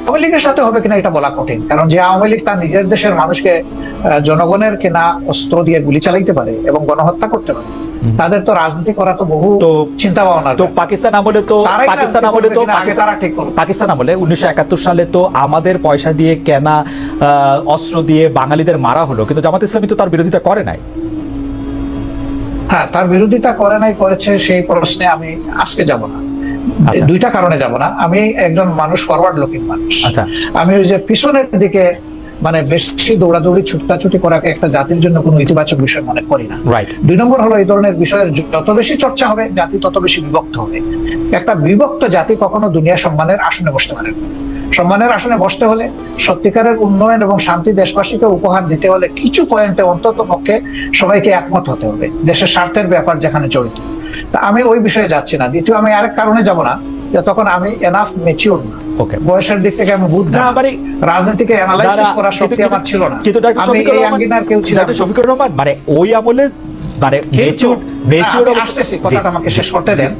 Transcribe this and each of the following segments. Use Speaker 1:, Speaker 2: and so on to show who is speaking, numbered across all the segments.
Speaker 1: আওয়ামী লীগের সাথে হবে কিনা এটা বলা কঠিন, কারণ যে আওয়ামী লীগ তার নিজের দেশের মানুষকে জনগণের কেনা অস্ত্র দিয়ে গুলি চালাইতে পারে এবং গণহত্যা করতে পারে, তাদের তো রাজনীতি করা তো বহু চিন্তা ভাবনা।
Speaker 2: তো পাকিস্তান আমলে পাকিস্তান আমলে 1971 সালে তো আমাদের পয়সা দিয়ে কেনা অস্ত্র দিয়ে বাঙালিদের মারা হলো, কিন্তু জামাত ইসলামী তো তার বিরোধিতা করে নাই।
Speaker 1: হ্যাঁ, তার বিরোধিতা করে নাই, করেছে, সেই প্রশ্নে আমি আজকে যাব না। দুইটা কারণে যাব না। আমি একজন মানুষ, ফরওয়ার্ড লুকিং মানুষ। আমি ওই যে পিছনের দিকে মানে বেশি দৌড়াদৌড়ি ছুটাছুটি করাকে একটা জাতির জন্য কোনো ইতিবাচক বিষয় মনে করি না। দুই নম্বর হলো, এই ধরনের বিষয়ের যত বেশি চর্চা হবে জাতি তত বেশি বিভক্ত হবে। একটা বিভক্ত জাতি কখনো দুনিয়া সম্মানের আসনে বসতে পারে না। সম্মানের আসনে বসতে হলে, সত্যিকারের উন্নয়ন এবং শান্তি দেশবাসীকে উপহার দিতে হলে কিছু পয়েন্টে অন্তত পক্ষে সবাইকে একমত হতে হবে, দেশের স্বার্থের ব্যাপার যেখানে জড়িত। তা আমি ওই বিষয়ে যাচ্ছি না। দ্বিতীয়, আমি আরেক কারণে যাব না, যে তখন আমি এনাফ ম্যাচিউর না, বয়সের দিক থেকে আমি বুদ্ধ, রাজনীতিকে অ্যানালাইসিস করার শক্তি আমার ছিল না। আমি এই আঙ্গিনার কেউ ছিলাম।
Speaker 2: শফিকুর রহমান মানে ওই আমলে মানে
Speaker 1: কথাটা আমাকে শেষ করতে দেন।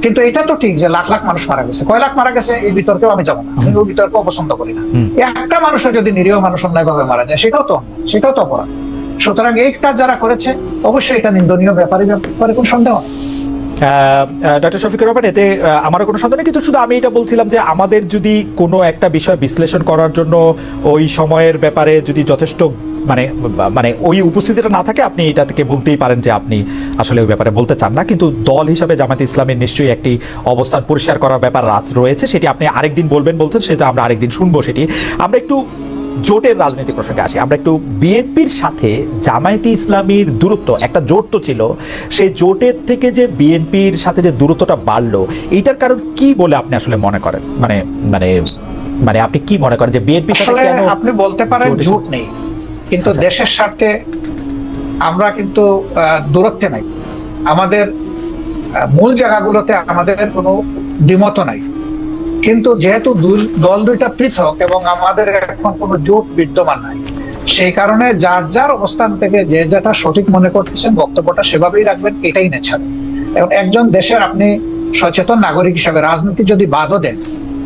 Speaker 1: কিন্তু এটা তো ঠিক যে লাখ লাখ মানুষ মারা গেছে, কয় লাখ মারা গেছে এই বিতর্কেও আমি যাবো না। আমি ওই বিতর্ক পছন্দ করি না। একটা মানুষের যদি নিরীহ মানুষ অন্যায়ভাবে মারা যায় সেটাও তো অপরাধ। সুতরাং এই কাজ যারা করেছে অবশ্যই এটা নিন্দনীয় ব্যাপারে কোনো সন্দেহ নেই।
Speaker 2: ডক্টর শফিকুর রহমান, এতে আমারও কোনো সন্দেহ নেই, কিন্তু শুধু আমি এটা বলছিলাম যে আমাদের যদি কোনো একটা বিষয় বিশ্লেষণ করার জন্য ওই সময়ের ব্যাপারে যদি যথেষ্ট মানে মানে ওই উপস্থিতিটা না থাকে, আপনি এটা থেকে বলতেই পারেন যে আপনি আসলে ওই ব্যাপারে বলতে চান না। কিন্তু দল হিসাবে জামায়াতে ইসলামের নিশ্চয়ই একটি অবস্থান পরিষ্কার করার ব্যাপার রয়েছে, সেটি আপনি আরেকদিন বলবেন বলছেন, সেটা আমরা আরেকদিন শুনবো। সেটি আমরা একটু জোটের রাজনীতি প্রসঙ্গে আসি। আমরা একটু বিএনপির সাথে জামায়াতে ইসলামীর দূরত্ব, একটা জোট তো ছিল, সেই জোটের থেকে যে বিএনপির সাথে যে দূরত্বটা বাড়লো, এইটার কারণ কি বলে আপনি আসলে মনে করেন? মানে মানে মানে আপনি কি মনে করেন যে বিএনপির সাথে কেন?
Speaker 1: আপনি বলতে পারেন জোট নেই, কিন্তু দেশের স্বার্থে আমরা কিন্তু দূরত্বে নাই। আমাদের মূল জায়গাগুলোতে আমাদের কোনো দ্বিমত নাই, কিন্তু যেহেতু দল দুইটা পৃথক এবং আমাদের এখন কোনো জোট বিদ্যমান নাই, সেই কারণে যার যার অবস্থান থেকে যে যেটা সঠিক মনে করতেছেন বক্তব্যটা সেভাবেই রাখবেন, এটাই নেচার। এবং একজন দেশের আপনি সচেতন নাগরিক হিসাবে রাজনীতি যদি বাদও দেন,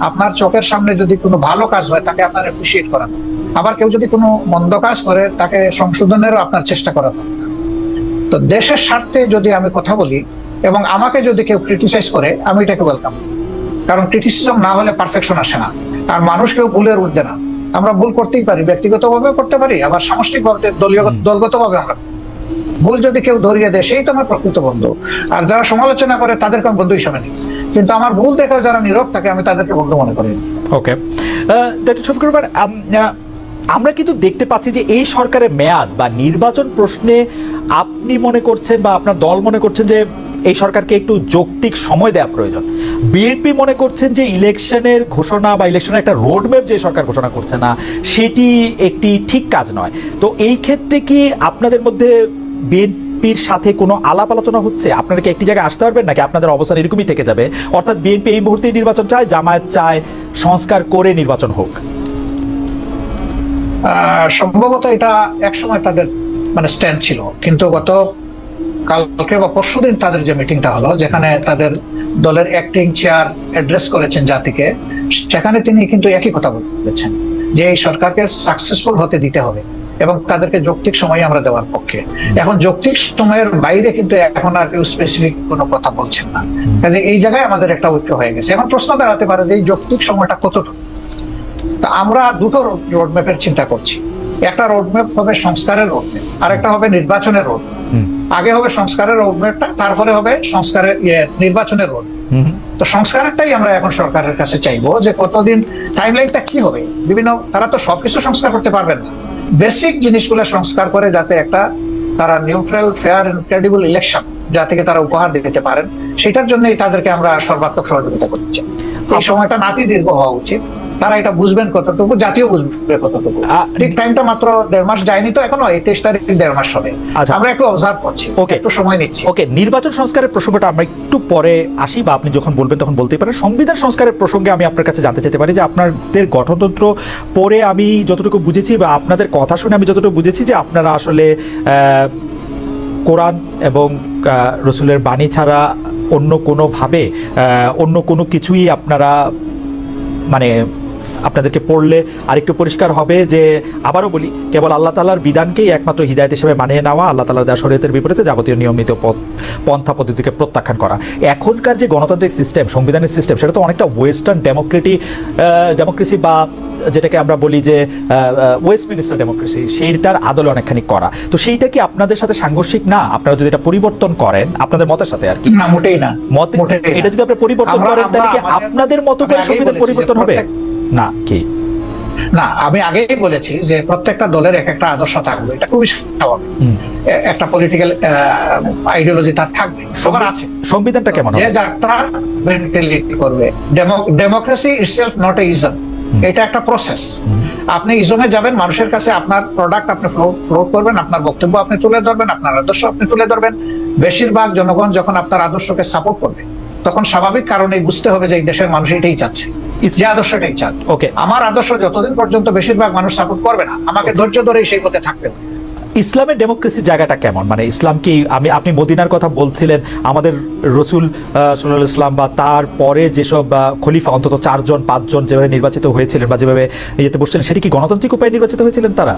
Speaker 1: আপনার চোখের সামনে যদি কোনো ভালো কাজ হয় তাকে আপনার অ্যাপ্রিসিয়েট করা দরকার। আবার কেউ যদি কোনো মন্দ কাজ করে তাকে সংশোধনেরও আপনার চেষ্টা করা দরকার। তো দেশের স্বার্থে যদি আমি কথা বলি এবং আমাকে যদি কেউ ক্রিটিসাইজ করে, আমি এটাকে ওয়েলকাম, কারণ ক্রিটিসিজম না হলে পারফেকশন আসে না। আর মানুষ কেউ ভুলের ঊর্ধ্বে না, আমরা ভুল করতেই পারি, ব্যক্তিগতভাবে করতে পারি, আবার সামষ্টিকভাবে দলগতভাবে আমরা ভুল যদি কেউ ধরিয়ে দেয় সেই তো আমার প্রকৃত বন্ধু। আর যারা সমালোচনা করে তাদেরকে আমি বন্ধু হিসাবে নিই, কিন্তু আমার ভুল দেখেও যারা নীরব থাকে আমি তাদেরকে বন্ধু মনে করি।
Speaker 2: ওকে, ডক্টর শফিকুর রহমান, আমরা কিন্তু দেখতে পাচ্ছি যে এই সরকারের মেয়াদ বা নির্বাচন প্রশ্নে আপনি মনে করছেন বা আপনার দল মনে করছেন যে এই সরকারকে একটু যৌক্তিক সময় দেওয়া প্রয়োজন। বিএনপি মনে করছেন যে ইলেকশনের ঘোষণা বা ইলেকশনের একটা রোডম্যাপ যে সরকার ঘোষণা করছে না, সেটি একটি ঠিক কাজ নয়। তো এই ক্ষেত্রে কি আপনাদের মধ্যে বিএনপির সাথে কোনো আলাপ আলোচনা হচ্ছে? আপনারা কি একটি জায়গায় আসতে পারবেন, নাকি আপনাদের অবস্থান এরকমই থেকে যাবে? অর্থাৎ বিএনপি এই মুহূর্তে নির্বাচন চায়, জামায়াত চায় সংস্কার করে নির্বাচন হোক।
Speaker 1: সম্ভবত এটা একসময় তাদের মানে স্ট্যান্ড ছিল, কিন্তু গত কালকে বা পরশুদিন তাদের যে মিটিংটা হলো, যেখানে তাদের দলের অ্যাক্টিং চেয়ার অ্যাড্রেস করেছেন জাতিকে, সেখানে তিনি কিন্তু একই কথা বলেছেন যে এই সরকারকে সাকসেসফুল হতে দিতে হবে এবং তাদেরকে যৌক্তিক সময় আমরা দেওয়ার পক্ষে। এখন যৌক্তিক সময়ের বাইরে কিন্তু এখন আর কেউ স্পেসিফিক কোনো কথা বলছেন না, কাজে এই জায়গায় আমাদের একটা ঐক্য হয়ে গেছে। এখন প্রশ্ন দাঁড়াতে পারে যে এই যৌক্তিক সময়টা কতটুকু। তা আমরা দুটো রোডম্যাপের চিন্তা করছি। একটা রোডম্যাপ হবে সংস্কারের রোডম্যাপ, আর একটা হবে নির্বাচনের রোডম্যাপ। আগে হবে সংস্কারের রোডম্যাপটা, তারপরে হবে সংস্কারের নির্বাচনের রোড। তো সংস্কারটাই আমরা এখন সরকারের কাছে চাইবো যে কতদিন টাইমলাইনটা কি হবে। বিভিন্ন তারা তো সবকিছু সংস্কার করতে পারবেন না, বেসিক জিনিসগুলো সংস্কার করে যাতে একটা তারা neutral, fair and credible election যাতে তারা উপহার দিতে পারেন, সেটার জন্যই তাদেরকে আমরা সর্বাত্মক সহযোগিতা করতে চাই। এই সময়টা নাতি দীর্ঘ হওয়া উচিত, তারা এটা বুঝবেন কতটুকু, জাতীয় বুঝবে কতটুকু। ঠিক টাইমটা মাত্র 1.5 মাস যায়নি তো এখনো, 23 তারিখ 1.5 মাস হবে। আমরা একটু অবজার্ভ করছি, একটু সময় নিচ্ছি।
Speaker 2: ওকে, নির্বাচন সংস্কারের প্রসঙ্গটা আমরা একটু পরে আসি, বা আপনি যখন বলবেন তখন বলতেই পারেন। সংবিধান সংস্কারের প্রসঙ্গে আমি আপনার কাছে জানতে চাইতে পারি যে আপনাদের গঠনতন্ত্র পরে আমি যতটুকু বুঝেছি বা আপনাদের কথা শুনে আমি যতটুকু বুঝেছি যে আপনারা আসলে কোরআন এবং রসুলের বাণী ছাড়া অন্য কোনোভাবে অন্য কোনো কিছুই আপনারা মানে আপনাদেরকে পড়লে আরেকটু পরিষ্কার হবে যে, আবারও বলি, কেবল আল্লাহ তাআলার বিধানকেই একমাত্র হিদায়াত হিসেবে মানিয়ে নেওয়া, আল্লাহ তাআলার দেওয়া শরীয়তের বিপরীতে যাবতীয় নিয়মিত পন্থা পদ্ধতিকে প্রত্যাখ্যান করা। এখনকার যে গণতান্ত্রিক সিস্টেম, সংবিধানের সিস্টেম, সেটা তো অনেকটা ওয়েস্টার্ন ডেমোক্রেসি বা যেটাকে আমরা বলি যে ওয়েস্টমিনিস্টার ডেমোক্রেসি, সেইটার আদলে অনেকখানি করা। তো সেইটা কি আপনাদের সাথে সাংঘর্ষিক না? আপনারা যদি এটা পরিবর্তন করেন আপনাদের মতের সাথে আর কি?
Speaker 1: না, মোটেই না।
Speaker 2: এটা যদি আপনারা পরিবর্তন করেন তাহলে কি আপনাদের মতো করে সংবিধান পরিবর্তন হবে না কি?
Speaker 1: না, আমি আগেই বলেছি যে প্রত্যেকটা দলের এক একটা আদর্শ থাকবে, এটা খুবই স্বাভাবিক। একটা পলিটিক্যাল আইডিওলজি তার থাকবে, সবার আছে।
Speaker 2: সংবিধানটা কেমন হবে?
Speaker 1: যে যাত্রা মেন্টালিটি করবে। Democracy itself not a ism, এটা একটা প্রসেস। আপনি ইজমে যাবেন, মানুষের কাছে আপনার প্রোডাক্ট আপনি ফ্লোট করবেন, আপনার বক্তব্য আপনি তুলে ধরবেন, আপনার আদর্শ আপনি তুলে ধরবেন। বেশিরভাগ জনগণ যখন আপনার আদর্শকে সাপোর্ট করবে, তখন স্বাভাবিক কারণেই বুঝতে হবে যে এই দেশের মানুষ এটাই চাচ্ছে, যে আদর্শটাই চাচ্ছে।
Speaker 2: ওকে,
Speaker 1: আমার আদর্শ যতদিন পর্যন্ত বেশিরভাগ মানুষ সাপোর্ট করবে না, আমাকে ধৈর্য ধরেই সেই পথে থাকতে হবে।
Speaker 2: ইসলামের ডেমোক্রেসির জায়গাটা কেমন? মানে ইসলাম কি, আপনি মদিনার কথা বলছিলেন, আমাদের রসুল সাল্লাল্লাহু আলাইহি ওয়াসাল্লাম বা তার পরে যেসব খলিফা অন্তত 4-5 যেভাবে নির্বাচিত হয়েছিলেন বা যেভাবে ইয়েতে বসছিলেন, সেটি কি গণতান্ত্রিক উপায়ে নির্বাচিত হয়েছিলেন তারা?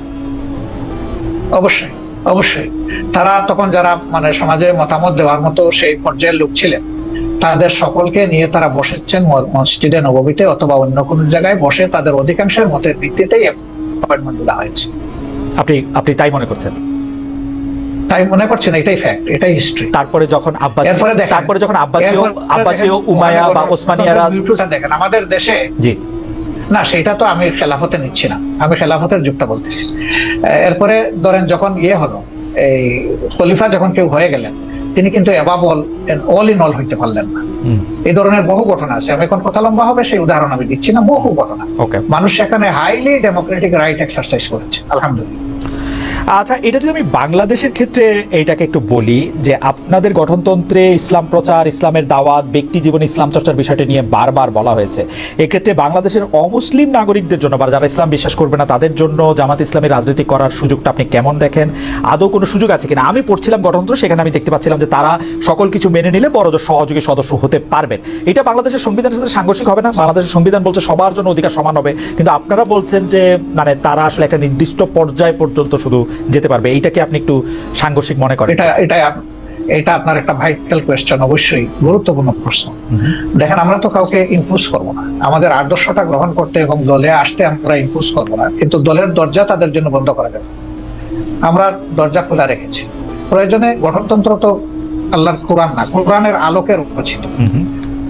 Speaker 1: অবশ্যই, অবশ্যই। তারা তখন যারা মানে সমাজে মতামত দেওয়ার মতো সেই পর্যায়ের লোক ছিলেন, তাদের সকলকে নিয়ে তারা বসেছেন মসজিদে নববীতে অথবা অন্য কোন জায়গায় বসে তাদের অধিকাংশের মতের ভিত্তিতেই অ্যাপয়েন্টমেন্ট দেওয়া হয়েছে। আপনি
Speaker 2: তাই মনে করছেন?
Speaker 1: তাই মনে করছেন, এটাই ফ্যাক্ট, এটাই হিস্ট্রি।
Speaker 2: তারপরে যখন আব্বাসীয় উমাইয়া বা ওসমানিয়ারা
Speaker 1: দেখেন আমাদের দেশে,
Speaker 2: জি
Speaker 1: না সেটা তো আমি খেলাফতে নিচ্ছি না, আমি খেলাফতের যুগটা বলতেছি। এরপরে ধরেন যখন হলো, এই খলিফা যখন কেউ হয়ে গেলেন, তিনি কিন্তু অল ইন অল হইতে পারলেন না। এই ধরনের বহু ঘটনা আছে। আমি এখন কথা লম্বা হবে, সেই উদাহরণ আমি দিচ্ছি না। বহু ঘটনা, মানুষ সেখানে হাইলি ডেমোক্রেটিক রাইট এক্সারসাইজ করেছে, আলহামদুলিল্লাহ।
Speaker 2: আচ্ছা, এটা যদি আমি বাংলাদেশের ক্ষেত্রে এইটাকে একটু বলি, যে আপনাদের গঠনতন্ত্রে ইসলাম প্রচার, ইসলামের দাওয়াত, ব্যক্তি জীবনে ইসলাম চর্চার বিষয়টি নিয়ে বারবার বলা হয়েছে। এক্ষেত্রে বাংলাদেশের অমুসলিম নাগরিকদের জন্য বা যারা ইসলাম বিশ্বাস করবে না তাদের জন্য জামাত ইসলামী রাজনীতি করার সুযোগটা আপনি কেমন দেখেন? আদৌ কোনো সুযোগ আছে কিনা? আমি পড়ছিলাম গঠনতন্ত্র, সেখানে আমি দেখতে পাচ্ছিলাম যে তারা সকল কিছু মেনে নিলে বড় সহযোগী সদস্য হতে পারবেন। এটা বাংলাদেশের সংবিধানের সাথে সাংঘর্ষিক হবে না? বাংলাদেশের সংবিধান বলছে সবার জন্য অধিকার সমান হবে, কিন্তু আপনারা বলছেন যে মানে তারা আসলে একটা নির্দিষ্ট পর্যায় পর্যন্ত শুধু যেতে পারবে। এইটাকে আপনি একটু সাংঘর্ষিক মনে করেন?
Speaker 1: এটা আপনার একটা ভাইটাল কোয়েশ্চেন, অবশ্যই গুরুত্বপূর্ণ প্রশ্ন। দেখেন, আমরা তো কাউকে ইম্পোজ করবো না, আমাদের আদর্শটা গ্রহণ করতে এবং দলে আসতে আমরা ইম্পোজ করবো না, কিন্তু দলের দরজা তাদের জন্য বন্ধ করা যাবে। আমরা দরজা খোলা রেখেছি। প্রয়োজনে গঠনতন্ত্র তো আল্লাহর কোরআন না, কোরআনের আলোকে রচিত।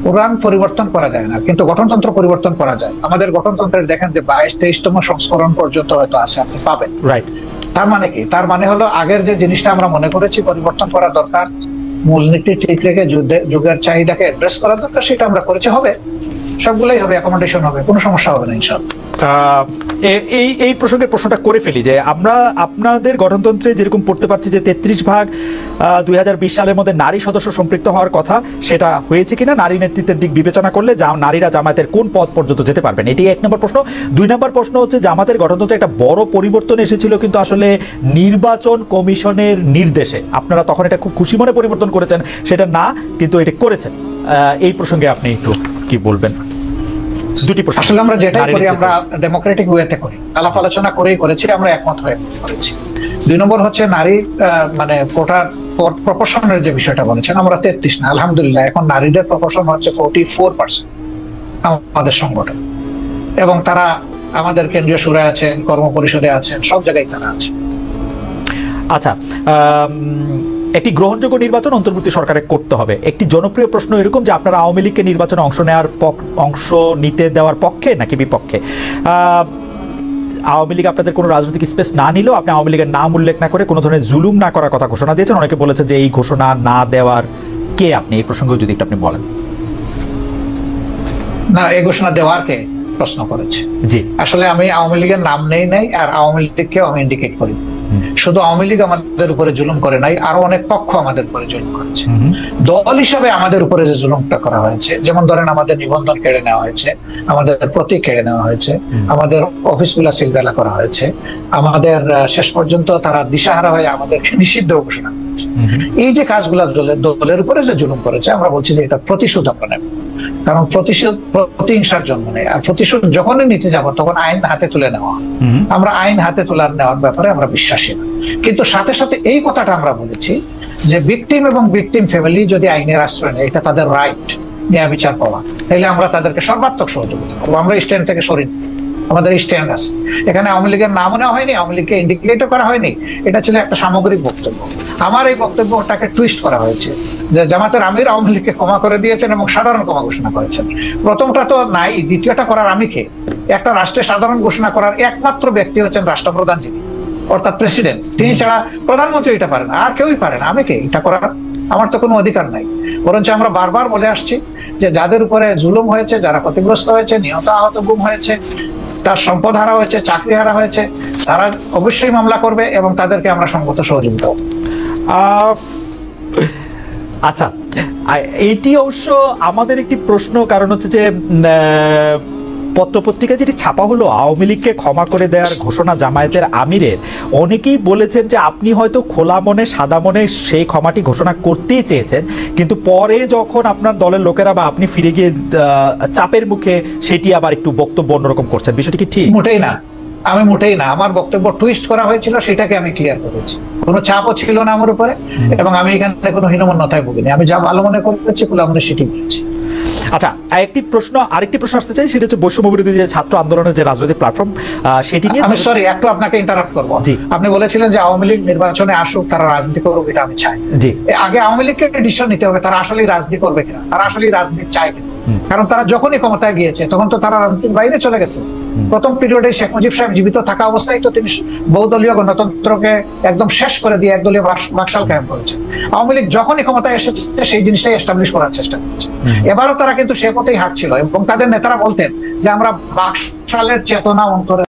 Speaker 1: কোরআন পরিবর্তন করা যায় না, কিন্তু গঠনতন্ত্র পরিবর্তন করা যায়। আমাদের গঠনতন্ত্রের দেখেন যে 22-23তম সংস্করণ পর্যন্ত হয়তো আছে, আপনি পাবেন। রাইট। তার মানে কি? তার মানে হলো আগের যে জিনিসটা আমরা মনে করেছি পরিবর্তন করা দরকার, মূলনীতি ঠিক রেখে যুগের চাহিদাকে অ্যাড্রেস করা দরকার, সেটা আমরা করেছি। হবে, সবগুলোই হবে, অ্যাকোমোডেশন হবে, কোনো সমস্যা হবে না ইনশাআল্লাহ।
Speaker 2: এই প্রশ্নটা করে ফেলি যে আমরা আপনাদের গঠনতন্ত্রে যেরকম পড়তে পারছি যে 33 ভাগ 2020 সালের মধ্যে নারী সদস্য সম্পৃক্ত হওয়ার কথা, সেটা হয়েছে কিনা? নারী নেতৃত্বের দিক বিবেচনা করলে নারীরা জামায়াতের কোন পদ পর্যন্ত যেতে পারবেন? এটি 1 নম্বর প্রশ্ন। 2 নম্বর প্রশ্ন হচ্ছে, জামাতের গঠনতন্ত্রে একটা বড় পরিবর্তন এসেছিল কিন্তু আসলে নির্বাচন কমিশনের নির্দেশে। আপনারা তখন এটা খুব খুশি মনে পরিবর্তন করেছেন, সেটা না কিন্তু এটা করেছেন। এই প্রসঙ্গে আপনি একটু কি বলবেন? দুটি প্রশ্ন।
Speaker 1: আসলে আমরা যেটাই করি আমরা ডেমোক্রেটিক ওয়েতে করি, আলাপ আলোচনা করেই করেছি, আমরা একমত হয়ে করেছি। 2 নম্বর হচ্ছে নারী মানে কোটার প্রপোর্শনের যে বিষয়টা বলেছেন, আমরা 33 না, আলহামদুলিল্লাহ এখন নারীদের প্রপোর্শন হচ্ছে 44% আমাদের সংগঠন, এবং তারা আমাদের কেন্দ্রীয় সুরায় আছেন, কর্ম পরিষদে আছেন, সব জায়গায় তারা আছে।
Speaker 2: আচ্ছা, একটি গ্রহণযোগ্য নির্বাচন অন্তর্বর্তী সরকারে করতে হবে। একটি জনপ্রিয় প্রশ্ন এরকম যে আপনারা আওয়ামী লীগকে নির্বাচনে অংশ নিতে দেওয়ার পক্ষে নাকি বিপক্ষে? আওয়ামী লীগ আপনাদের কোনো রাজনৈতিক স্পেস না নিলেও আপনি আওয়ামী লীগের নাম উল্লেখ না করে কোনো ধরনের জুলুম না করার কথা ঘোষণা দিয়েছেন। অনেকে বলেছেন যে এই ঘোষণা না দেওয়ার কে আপনি? এই প্রসঙ্গে যদি একটু আপনি বলেন।
Speaker 1: না, এই ঘোষণা দেওয়ার কে প্রশ্ন করেছে?
Speaker 2: জি,
Speaker 1: আসলে আমি আওয়ামী লীগের নাম নেই নাই, আর আওয়ামী লীগকেও আমি ইন্ডিকেট করি। শুধু আওয়ামী লীগ আমাদের উপরে জুলুম করে নাই, আরো অনেক পক্ষ আমাদের উপরে জুলুম করেছে। দল হিসাবে আমাদের উপরে যে জুলুমটা করা হয়েছে, যেমন ধরেন আমাদের নিবন্ধন কেড়ে নেওয়া হয়েছে, আমাদের প্রতীক কেড়ে নেওয়া হয়েছে, আমাদের অফিসগুলা সিলগালা করা হয়েছে, আমাদের শেষ পর্যন্ত তারা দিশাহারা হয়ে আমাদেরকে নিষিদ্ধ ঘোষণা করেছে। এই যে কাজগুলা দলের উপরে যে জুলুম করেছে, আমরা বলছি যে এটা প্রতিশোধ আমরা নেব। কারণ প্রতিহিংসার জন্ম নেই। আর প্রতিশোধ যখনই নিতে যাব তখন আইন হাতে তুলে নেওয়া। আমরা আইন হাতে তোলার নেওয়ার ব্যাপারে আমরা বিশ্বাসী না। কিন্তু সাথে সাথে এই কথাটা আমরা বলেছি যে ভিকটিম এবং ভিকটিম ফ্যামিলি যদি আইনের আশ্রয় নেয়, এটা তাদের রাইট ন্যায় বিচার পাওয়া, তাহলে আমরা তাদেরকে সর্বাত্মক সহযোগিতা করবো। আমরা স্ট্যান্ড থেকে সরি, আমাদের স্ট্যান্ড আছে। এখানে আওয়ামী লীগের নামও নেওয়া হয়নি, আওয়ামী লীগকে ইন্ডিকেটও করা হয়নি। এটা ছিল একটা সামগ্রিক বক্তব্য। আমার এই বক্তব্যটাকে টুইস্ট করা হয়েছে যে জামাতের আমির আওয়ামী লীগকে ক্ষমা করে দিয়েছেন এবং সাধারণ ক্ষমা ঘোষণা করেছেন। প্রথমটা তো নাই, দ্বিতীয়টা করার আমি কে? একটা রাষ্ট্রের সাধারণ ঘোষণা করার একমাত্র ব্যক্তি হচ্ছেন রাষ্ট্রপ্রধান, যিনি অর্থাৎ প্রেসিডেন্ট। তিনি ছাড়া প্রধানমন্ত্রী এটা পারেন, আর কেউই পারে না। আমি কে এটা করার? আমার তো কোনো অধিকার নাই। বরঞ্চ আমরা বারবার বলে আসছি যে যাদের উপরে জুলুম হয়েছে, যারা ক্ষতিগ্রস্ত হয়েছে, নিহত আহত গুম হয়েছে, তার সম্পদ হারা হয়েছে, চাকরি হারা হয়েছে, তারা অবশ্যই মামলা করবে এবং তাদেরকে আমরা সঙ্গত সহযোগিতা।
Speaker 2: আচ্ছা, এইটি অবশ্য আমাদের একটি প্রশ্ন, কারণ হচ্ছে যে পত্রপত্রিকা যেটি ছাপা হলো আওয়ামী লীগকে ক্ষমা করে দেওয়ার ঘোষণা জামায়াতের আমিরের, অনেকেই বলেছেন যে আপনি হয়তো খোলা মনে সাদা মনে সেই ক্ষমাটি ঘোষণা করতেই চেয়েছেন, কিন্তু পরে যখন আপনার দলের লোকেরা বা আপনি ফিরে গিয়ে চাপের মুখে সেটি আবার একটু বক্তব্য অন্যরকম করছেন। বিষয়টি কি ঠিক?
Speaker 1: মোটেই না, আমি মোটেই না। আমার বক্তব্য টুইস্ট করা হয়েছিল, সেটাকে আমি ক্লিয়ার করেছি। কোনো চাপও ছিল না আমার উপরে এবং আমি এখানে কোনো হীনমন্যতায় ভুগিনি। আমি যা ভালো মনে করেছি খোলা মনে সেটি বলেছি।
Speaker 2: আচ্ছা, আরেকটি প্রশ্ন আসতে চাই, সেটা হচ্ছে বৈষম্য বিরোধী যে ছাত্র আন্দোলনের যে রাজনৈতিক প্ল্যাটফর্ম, সেটি নিয়ে
Speaker 1: আমি সরি একটু আপনাকে ইন্টারাপ্ট করবো। আপনি বলেছিলেন যে আওয়ামী লীগ নির্বাচনে আসুক, তারা রাজনীতি করুক, এটা আমি চাই। আগে আওয়ামী লীগকে ডিসিশন নিতে হবে তারা আসলেই রাজনীতি করবে কিনা, তারা আসলেই রাজনীতি চায় কিনা। কারণ তারা যখনই ক্ষমতায় গিয়েছে তখন তো তারা রাজনীতির বাইরে চলে গেছে। প্রথম পিরিয়ডে শেখ মুজিব সাহেব জীবিত থাকা অবস্থায় তো তিনি বহুদলীয় গণতন্ত্রকে একদম শেষ করে দিয়ে একদলীয় বাকশাল কায়েম করেছে। আওয়ামী লীগ যখনই ক্ষমতায় এসেছে সেই জিনিসটাই এস্টাবলিশ করার চেষ্টা করছে। এবারও তারা কিন্তু সে পথেই হাঁটছিল এবং তাদের নেতারা বলতেন যে আমরা বাকশালের চেতনা অন্তরে